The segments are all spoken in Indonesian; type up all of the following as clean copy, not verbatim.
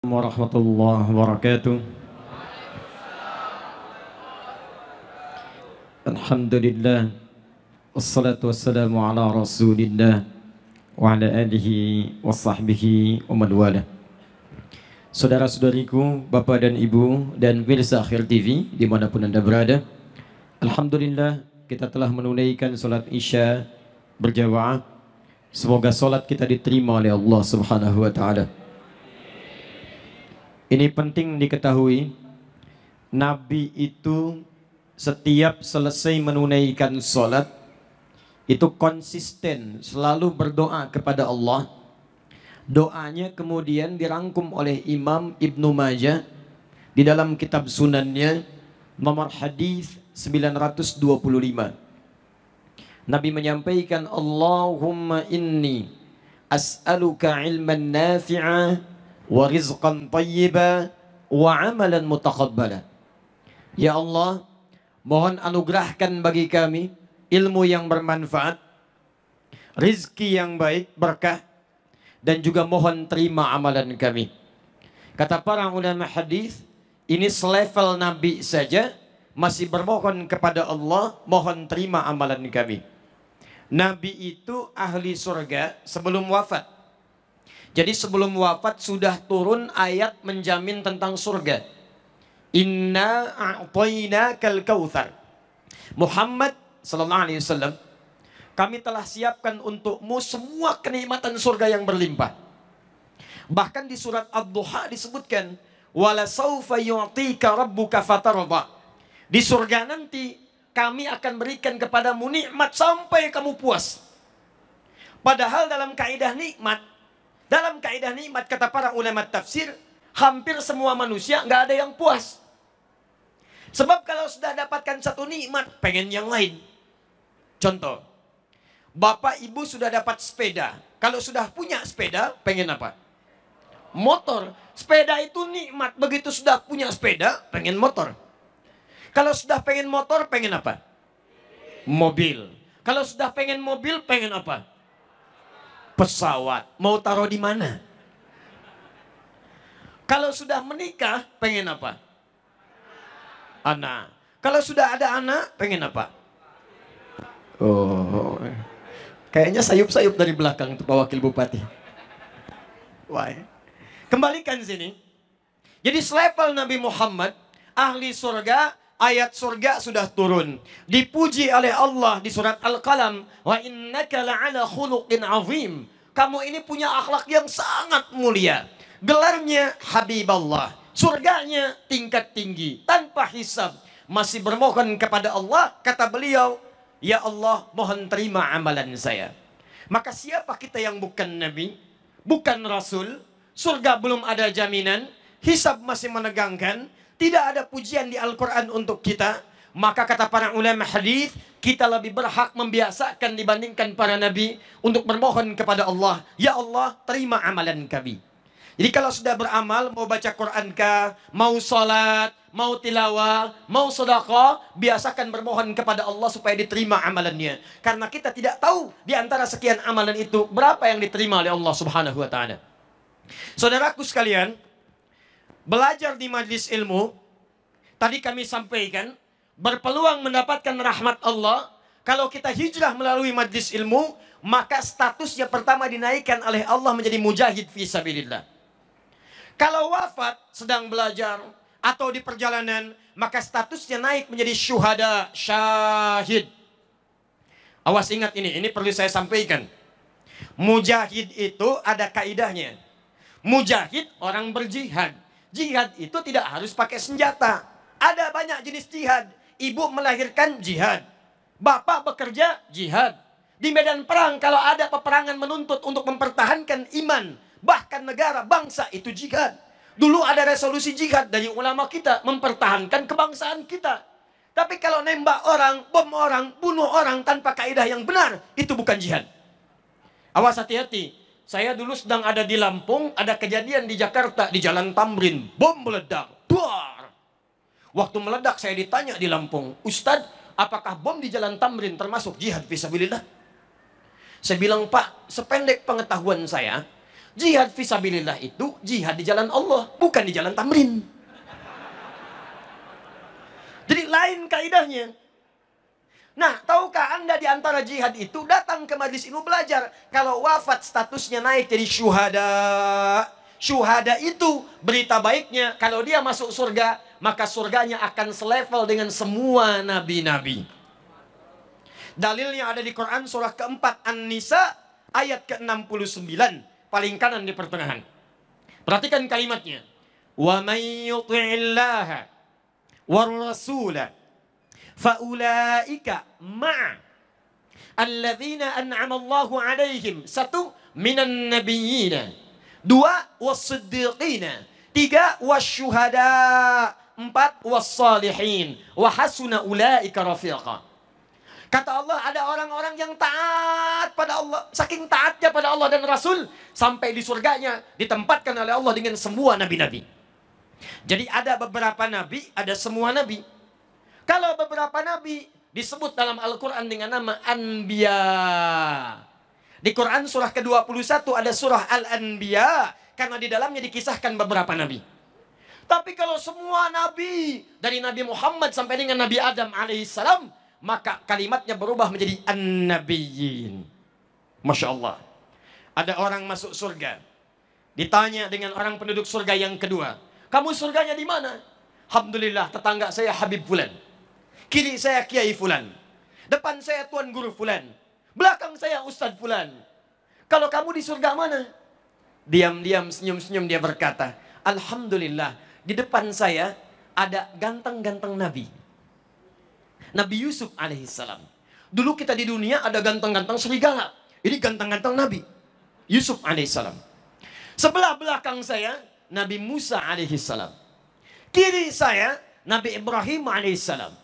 Warahmatullahi wabarakatuh. Alhamdulillah, wassalatu wassalamu ala rasulillah wa ala alihi wa sahbihi wa man wala. Saudara-saudariku, bapak dan ibu dan pemirsa Akhir TV dimanapun anda berada, alhamdulillah kita telah menunaikan salat isya berjamaah. Semoga salat kita diterima oleh Allah Subhanahu wa taala. Ini penting diketahui, Nabi itu setiap selesai menunaikan sholat itu konsisten selalu berdoa kepada Allah. Doanya kemudian dirangkum oleh Imam Ibnu Majah di dalam kitab sunannya nomor hadis 925. Nabi menyampaikan, Allahumma inni as'aluka ilman nafi'a wa rizqan tayyiba wa amalan mutaqabbala. Ya Allah, mohon anugerahkan bagi kami ilmu yang bermanfaat, rizki yang baik, berkah, dan juga mohon terima amalan kami. Kata para ulama hadis, ini selevel Nabi saja masih bermohon kepada Allah, mohon terima amalan kami. Nabi itu ahli surga sebelum wafat. Jadi sebelum wafat sudah turun ayat menjamin tentang surga. Inna a'tainakal kautsar. Muhammad sallallahu alaihi wasallam, kami telah siapkan untukmu semua kenikmatan surga yang berlimpah. Bahkan di surat Ad-Duha disebutkan, wala saufa yu'tika rabbuka fatarda. Di surga nanti kami akan berikan kepadamu nikmat sampai kamu puas. Padahal dalam kaidah nikmat kata para ulama tafsir, hampir semua manusia nggak ada yang puas. Sebab kalau sudah dapatkan satu nikmat, pengen yang lain. Contoh, bapak ibu sudah dapat sepeda. Kalau sudah punya sepeda, pengen apa? Motor. Sepeda itu nikmat. Begitu sudah punya sepeda, pengen motor. Kalau sudah pengen motor, pengen apa? Mobil. Kalau sudah pengen mobil, pengen apa? Pesawat. Mau taruh di mana? Kalau sudah menikah, pengen apa? Anak. Kalau sudah ada anak, pengen apa? Oh, kayaknya sayup-sayup dari belakang tuh Pak Wakil Bupati. Wah. Kembalikan sini. Jadi selevel Nabi Muhammad, ahli surga, ayat surga sudah turun. Dipuji oleh Allah di surat Al-Qalam. Wa innaka la'ala khuluqin azim. Kamu ini punya akhlak yang sangat mulia. Gelarnya Habiballah. Surganya tingkat tinggi. Tanpa hisab. Masih bermohon kepada Allah. Kata beliau, ya Allah, mohon terima amalan saya. Maka siapa kita yang bukan Nabi? Bukan Rasul. Surga belum ada jaminan. Hisab masih menegangkan. Tidak ada pujian di Al-Quran untuk kita. Maka kata para ulama hadis, kita lebih berhak membiasakan dibandingkan para nabi untuk bermohon kepada Allah. Ya Allah, terima amalan kami. Jadi kalau sudah beramal, mau baca Quran kah, mau sholat, mau tilawah, mau sedekah, biasakan bermohon kepada Allah supaya diterima amalannya. Karena kita tidak tahu di antara sekian amalan itu berapa yang diterima oleh Allah Subhanahu wa taala. Saudaraku sekalian, belajar di majlis ilmu, tadi kami sampaikan, berpeluang mendapatkan rahmat Allah. Kalau kita hijrah melalui majlis ilmu, maka statusnya pertama dinaikkan oleh Allah menjadi mujahid fi sabilillah. Kalau wafat sedang belajar atau di perjalanan, maka statusnya naik menjadi syuhada, syahid. Awas ingat ini perlu saya sampaikan. Mujahid itu ada kaidahnya. Mujahid orang berjihad. Jihad itu tidak harus pakai senjata. Ada banyak jenis jihad. Ibu melahirkan jihad. Bapak bekerja jihad. Di medan perang kalau ada peperangan menuntut untuk mempertahankan iman, bahkan negara, bangsa, itu jihad. Dulu ada resolusi jihad dari ulama kita, mempertahankan kebangsaan kita. Tapi kalau nembak orang, bom orang, bunuh orang tanpa kaidah yang benar, itu bukan jihad. Awas hati-hati. Saya dulu sedang ada di Lampung, ada kejadian di Jakarta, di Jalan Tamrin, bom meledak. Duar. Waktu meledak saya ditanya di Lampung, Ustadz, apakah bom di Jalan Tamrin termasuk jihad fisabilillah? Saya bilang, Pak, sependek pengetahuan saya, Jihad fisabilillah itu jihad di jalan Allah, bukan di jalan tamrin. Jadi lain kaidahnya. Nah, tahukah Anda di antara jihad itu datang ke majelis ilmu belajar. Kalau wafat statusnya naik jadi syuhada. Syuhada itu berita baiknya, kalau dia masuk surga, maka surganya akan selevel dengan semua nabi-nabi. Dalilnya ada di Quran surah keempat An-Nisa ayat ke-69. Paling kanan di pertengahan. Perhatikan kalimatnya. Wa may yuti'illaha war rasula faulaika ma'a alladzina an'ama Allahu 'alaihim. Satu, minan nabiyyina. Dua, was-siddiqina. Tiga, wasyuhada. Empat, was-salihin. Wa hasuna ulaika rafiqa. Kata Allah, ada orang-orang yang taat pada Allah. Saking taatnya pada Allah dan Rasul, sampai di surganya ditempatkan oleh Allah dengan semua nabi-nabi. Jadi ada beberapa nabi, ada semua nabi. Kalau beberapa nabi disebut dalam Al-Quran dengan nama Anbiya. Di Quran surah ke-21 ada surah Al-Anbiya. Karena di dalamnya dikisahkan beberapa nabi. Tapi kalau semua nabi, dari Nabi Muhammad sampai dengan Nabi Adam alaihissalam, maka kalimatnya berubah menjadi An-Nabiyyin. Masya Allah. Ada orang masuk surga. Ditanya dengan orang penduduk surga yang kedua. Kamu surganya di mana? Alhamdulillah, tetangga saya Habib Fulan. Kiri saya Kiai Fulan. Depan saya Tuan Guru Fulan. Belakang saya Ustadz Fulan. Kalau kamu di surga mana? Diam-diam, senyum-senyum dia berkata, Alhamdulillah, di depan saya ada ganteng-ganteng Nabi. Nabi Yusuf alaihissalam. Dulu kita di dunia ada ganteng-ganteng serigala. Ini ganteng-ganteng Nabi Yusuf alaihissalam. Sebelah belakang saya Nabi Musa alaihissalam. Kiri saya Nabi Ibrahim alaihissalam.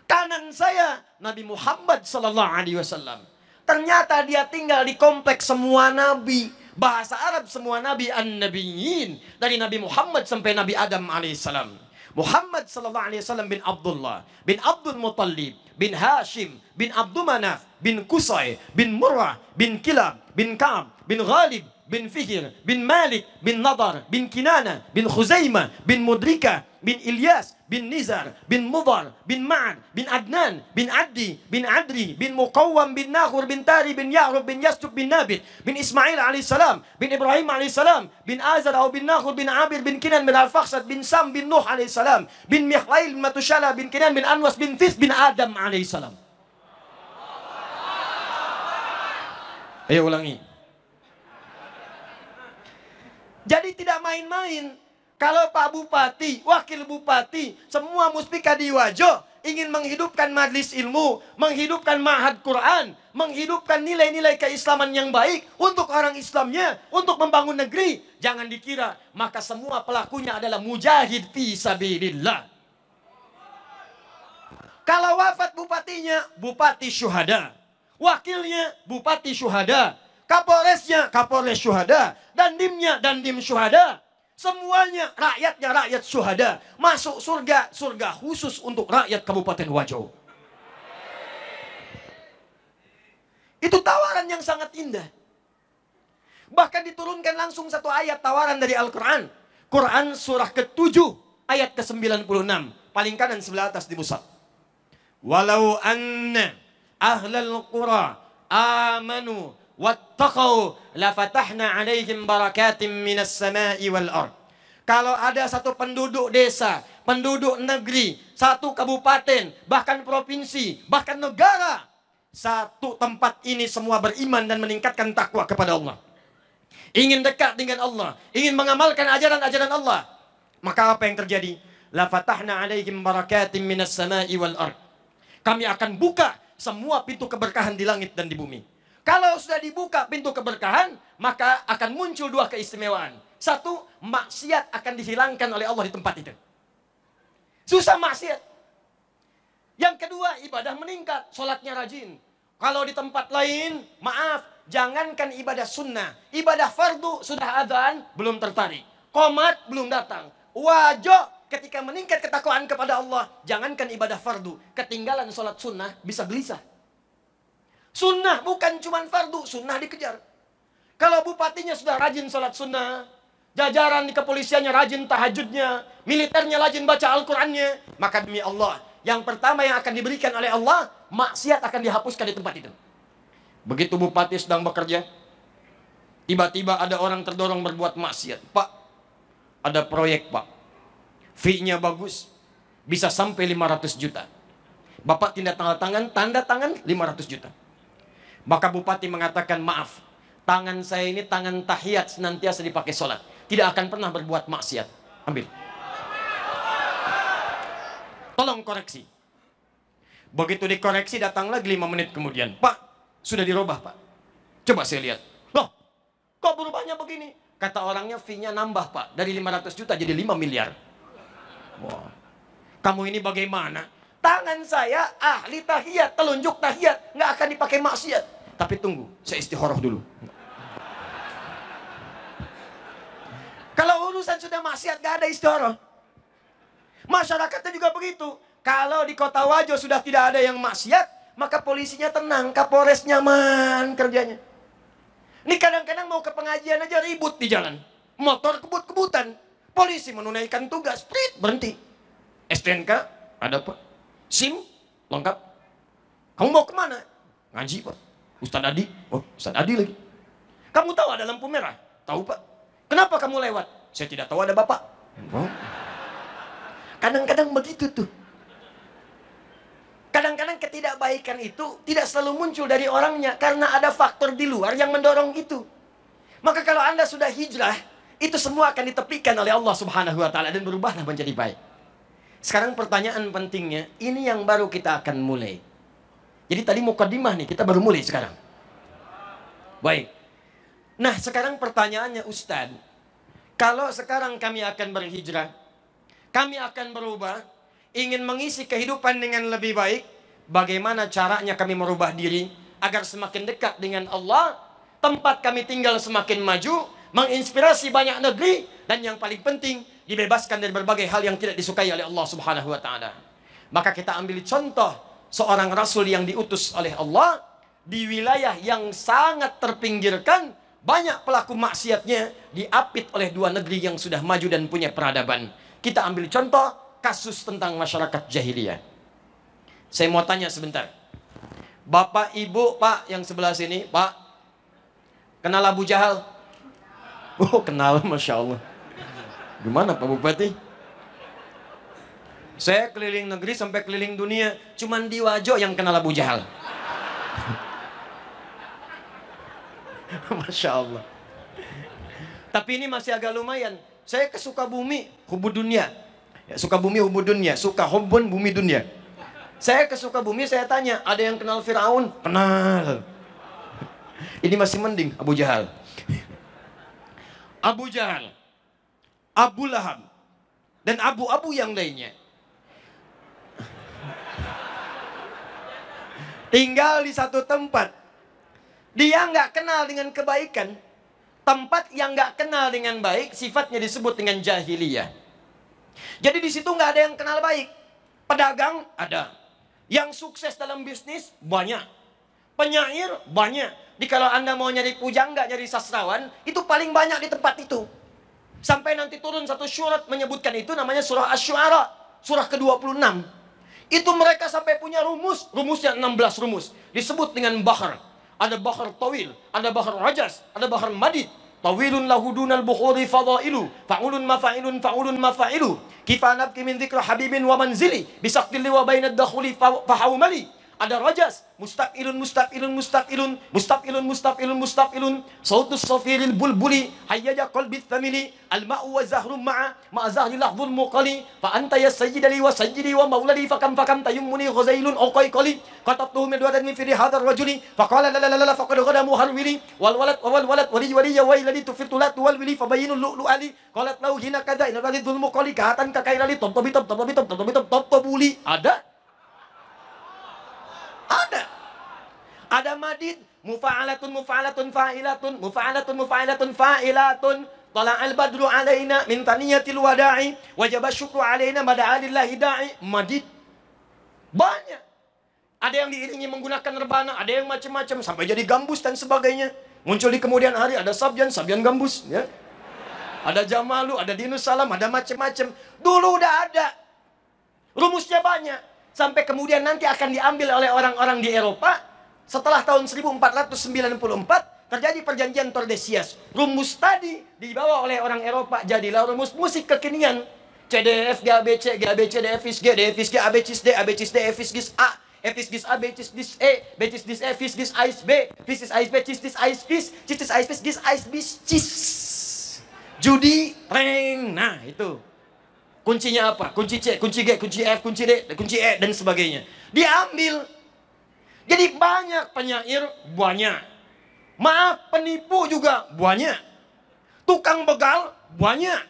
Kanan saya Nabi Muhammad sallallahu alaihi wasallam. Ternyata dia tinggal di kompleks semua nabi. Bahasa Arab semua nabi an-nabiyyin. Dari Nabi Muhammad sampai Nabi Adam alaihissalam. Muhammad sallallahu alaihi wasallam bin Abdullah, bin Abdul Muttalib, bin Hashim, bin Abdul Manaf, bin Qusay, bin Murrah, bin Kilab, bin Ka'ab, bin Ghalib, bin Fihr, bin Malik, bin Nadar, bin Kinana, bin Khuzaimah, bin Mudrika, bin Ilyas, bin Nizar, bin Mudar, bin Ma'ad, bin Adnan, bin Addi, bin Adri, bin Muqawwam, bin Nakhur, bin Tari, bin Ya'rub, bin Yastub, bin Nabit, bin Ismail alaihissalam, bin Ibrahim alaihissalam, bin Azar atau bin Nakhur, bin Abir, bin Kinan, bin Al-Fakhsad, bin Sam, bin Nuh alaihissalam, bin Mikhlail, bin Matushala, bin Kinan, bin Anwas, bin Fis, bin Adam alaihissalam. Ayo ulangi. Jadi tidak main-main. Kalau Pak Bupati, Wakil Bupati, semua muspika di Wajo ingin menghidupkan majlis ilmu, menghidupkan ma'had Quran, menghidupkan nilai-nilai keislaman yang baik untuk orang Islamnya, untuk membangun negeri, jangan dikira maka semua pelakunya adalah mujahid fi sabilillah. Kalau wafat bupatinya, bupati syuhada. Wakilnya, bupati syuhada. Kapolresnya, kapolres syuhada. Dandimnya, dandim syuhada. Semuanya rakyatnya rakyat syuhada. Masuk surga, surga khusus untuk rakyat Kabupaten Wajo. Itu tawaran yang sangat indah. Bahkan diturunkan langsung satu ayat tawaran dari Al-Quran. Quran surah ke-7 ayat ke-96. Paling kanan sebelah atas di mushaf. Walau anna ahlal qura amanu wattaqau lafatahna alaihim barakatim minas sama'i wal ard. Kalau ada satu penduduk desa, penduduk negeri, satu kabupaten, bahkan provinsi, bahkan negara, satu tempat ini semua beriman dan meningkatkan takwa kepada Allah, ingin dekat dengan Allah, ingin mengamalkan ajaran-ajaran Allah, maka apa yang terjadi? Lafatahna alaihim barakatim minas sama'i wal ard. Kami akan buka semua pintu keberkahan di langit dan di bumi. Kalau sudah dibuka pintu keberkahan, maka akan muncul dua keistimewaan. Satu, maksiat akan dihilangkan oleh Allah di tempat itu. Susah maksiat. Yang kedua, ibadah meningkat, sholatnya rajin. Kalau di tempat lain, maaf, jangankan ibadah sunnah, ibadah fardu sudah adzan, belum tertarik. Qomat belum datang. Wajib ketika meningkat ketakwaan kepada Allah, jangankan ibadah fardu, ketinggalan sholat sunnah bisa gelisah. Sunnah bukan cuma fardu, sunnah dikejar. Kalau bupatinya sudah rajin sholat sunnah, jajaran di kepolisiannya rajin tahajudnya, militernya rajin baca Al-Qurannya, maka demi Allah, yang pertama yang akan diberikan oleh Allah, maksiat akan dihapuskan di tempat itu. Begitu bupati sedang bekerja, tiba-tiba ada orang terdorong berbuat maksiat. Pak, ada proyek Pak, fee-nya bagus, bisa sampai 500 juta. Bapak tanda tangan 500 juta. Maka bupati mengatakan, maaf, tangan saya ini tangan tahiyat, senantiasa dipakai sholat, tidak akan pernah berbuat maksiat. Ambil. Tolong koreksi. Begitu dikoreksi, datang lagi 5 menit kemudian. Pak, sudah dirubah Pak. Coba saya lihat. Loh, kok berubahnya begini? Kata orangnya, fee-nya nambah Pak, dari 500 juta jadi 5 miliar. Wah, kamu ini bagaimana? Tangan saya ahli tahiyat, telunjuk tahiyat, nggak akan dipakai maksiat. Tapi tunggu, saya istikharah dulu. Kalau urusan sudah maksiat, nggak ada istikharah. Masyarakatnya juga begitu. Kalau di kota Wajo sudah tidak ada yang maksiat, maka polisinya tenang, Kapolres nyaman kerjanya. Ini kadang-kadang mau ke pengajian aja ribut di jalan. Motor kebut-kebutan. Polisi menunaikan tugas, prit, berhenti. STNK, ada Pak. SIM, lengkap. Kamu mau kemana? Ngaji Pak. Ustadz Adi. Oh, Ustadz Adi lagi. Kamu tahu ada lampu merah? Tahu Pak. Kenapa kamu lewat? Saya tidak tahu, ada Bapak. Oh. Kadang-kadang begitu tuh. Kadang-kadang ketidakbaikan itu tidak selalu muncul dari orangnya, karena ada faktor di luar yang mendorong itu. Maka kalau Anda sudah hijrah, itu semua akan ditepikan oleh Allah Subhanahu wa taala dan berubahlah menjadi baik. Sekarang pertanyaan pentingnya, ini yang baru kita akan mulai. Jadi tadi mukadimah nih, kita baru mulai sekarang. Baik. Nah, sekarang pertanyaannya, Ustadz, kalau sekarang kami akan berhijrah, kami akan berubah, ingin mengisi kehidupan dengan lebih baik, bagaimana caranya kami merubah diri agar semakin dekat dengan Allah, tempat kami tinggal semakin maju, menginspirasi banyak negeri, dan yang paling penting, dibebaskan dari berbagai hal yang tidak disukai oleh Allah Subhanahu wa taala. Maka kita ambil contoh seorang rasul yang diutus oleh Allah di wilayah yang sangat terpinggirkan, banyak pelaku maksiatnya, diapit oleh 2 negeri yang sudah maju dan punya peradaban. Kita ambil contoh kasus tentang masyarakat jahiliyah. Saya mau tanya sebentar. Bapak, Ibu, Pak yang sebelah sini, Pak, kenal Abu Jahal? Oh, kenal, Masya Allah. Gimana Pak Bupati? Saya keliling negeri sampai keliling dunia, cuman di Wajo yang kenal Abu Jahal. Masya Allah. Tapi ini masih agak lumayan. Saya ke Sukabumi, hubud dunia. Ya, Sukabumi hubud dunia, suka hubun bumi dunia. Saya ke Sukabumi, saya tanya, ada yang kenal Firaun? Kenal. Ini masih mending Abu Jahal. Abu Jahal, Abu Lahab, dan abu-abu yang lainnya tinggal di satu tempat. Dia nggak kenal dengan kebaikan. Tempat yang nggak kenal dengan baik, sifatnya disebut dengan jahiliyah. Jadi di situ nggak ada yang kenal baik. Pedagang ada, yang sukses dalam bisnis banyak, penyair banyak. Jadi kalau Anda mau nyari pujangga, nyari sastrawan, itu paling banyak di tempat itu. Sampai nanti turun satu surat menyebutkan itu, namanya surah Asy-Syu'ara, surah ke-26. Itu mereka sampai punya rumusnya 16 rumus. Disebut dengan bahar. Ada bahar tawil, ada bahar rajas, ada bahar madid. Tawilun lahudunal bukhuri fadailu, fa'ulun mafa'ilu. Kifa nabki min dzikra habibin wa manzili, bisaqdil wa bainad dakhuli fahawmali. Ada rajas, mustaqilun, sautus safiril bulbuli, hayyaja qalbi thamili, al-ma'u wa zahrum ma'a zahri lahdhul muqali, fa anta ya sayyidali wa sayyidi wa mauladi, fakam tayammuni ghazailun uqayqali, qatabtuhu min wadan min firi hadar rajuli, faqala la faqad ghada muharwili, wal walad wali ya wailadi tufirtulat wal wili, fabayinul lu'lu'ali, qalat lahu hina kada ina radhul muqali, kahatan kakairali, tabuli. Ada madid, mufa'alatun fa'ilatun, tala'al badru alaina min taniyatil wada'i, wajaba syukru alaina mada'alillahi da'i. Madid banyak. Ada yang diiringi menggunakan rebana, ada yang macam-macam sampai jadi gambus dan sebagainya. Muncul di kemudian hari ada Sabyan, Sabyan Gambus, ya. Ada Jamalu, ada Dinus Salam, ada macam-macam. Dulu udah ada. Rumusnya banyak. Sampai kemudian nanti akan diambil oleh orang-orang di Eropa. Setelah tahun 1494 terjadi perjanjian Tordesillas. Rumus tadi dibawa oleh orang Eropa, jadilah rumus musik kekinian. C, D, F, G, A, B, C, G, A, B, C, D, F, G, D, F, G, A, B, C, D, A, B, C, D, F, G, A, F, G, A, B, C, D, E, B, C, D, F, G, A, B, B, C, A, B, C, D, A, B, C, D, A, B, C, A, B, cis. Judi, reng. Nah, itu. Kuncinya apa? Kunci C, kunci G, kunci F, kunci D, kunci E, dan sebagainya. Diambil. Jadi banyak penyair, banyak. Maaf, penipu juga banyak. Tukang begal, banyak.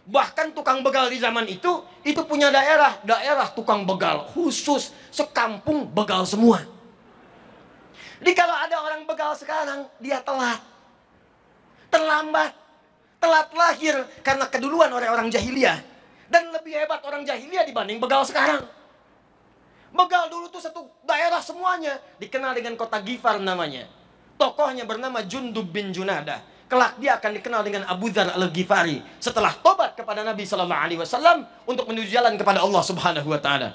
Bahkan tukang begal di zaman itu punya daerah tukang begal khusus, sekampung begal semua. Jadi kalau ada orang begal sekarang, dia telat, terlambat, telat lahir karena keduluan oleh orang jahiliyah. Dan lebih hebat orang jahiliyah dibanding begal sekarang. Begal dulu tuh satu daerah semuanya, dikenal dengan kota Gifar namanya. Tokohnya bernama Jundub bin Junadah. Kelak dia akan dikenal dengan Abu Dzar al-Ghifari setelah tobat kepada Nabi SAW untuk menuju jalan kepada Allah Subhanahu wa taala.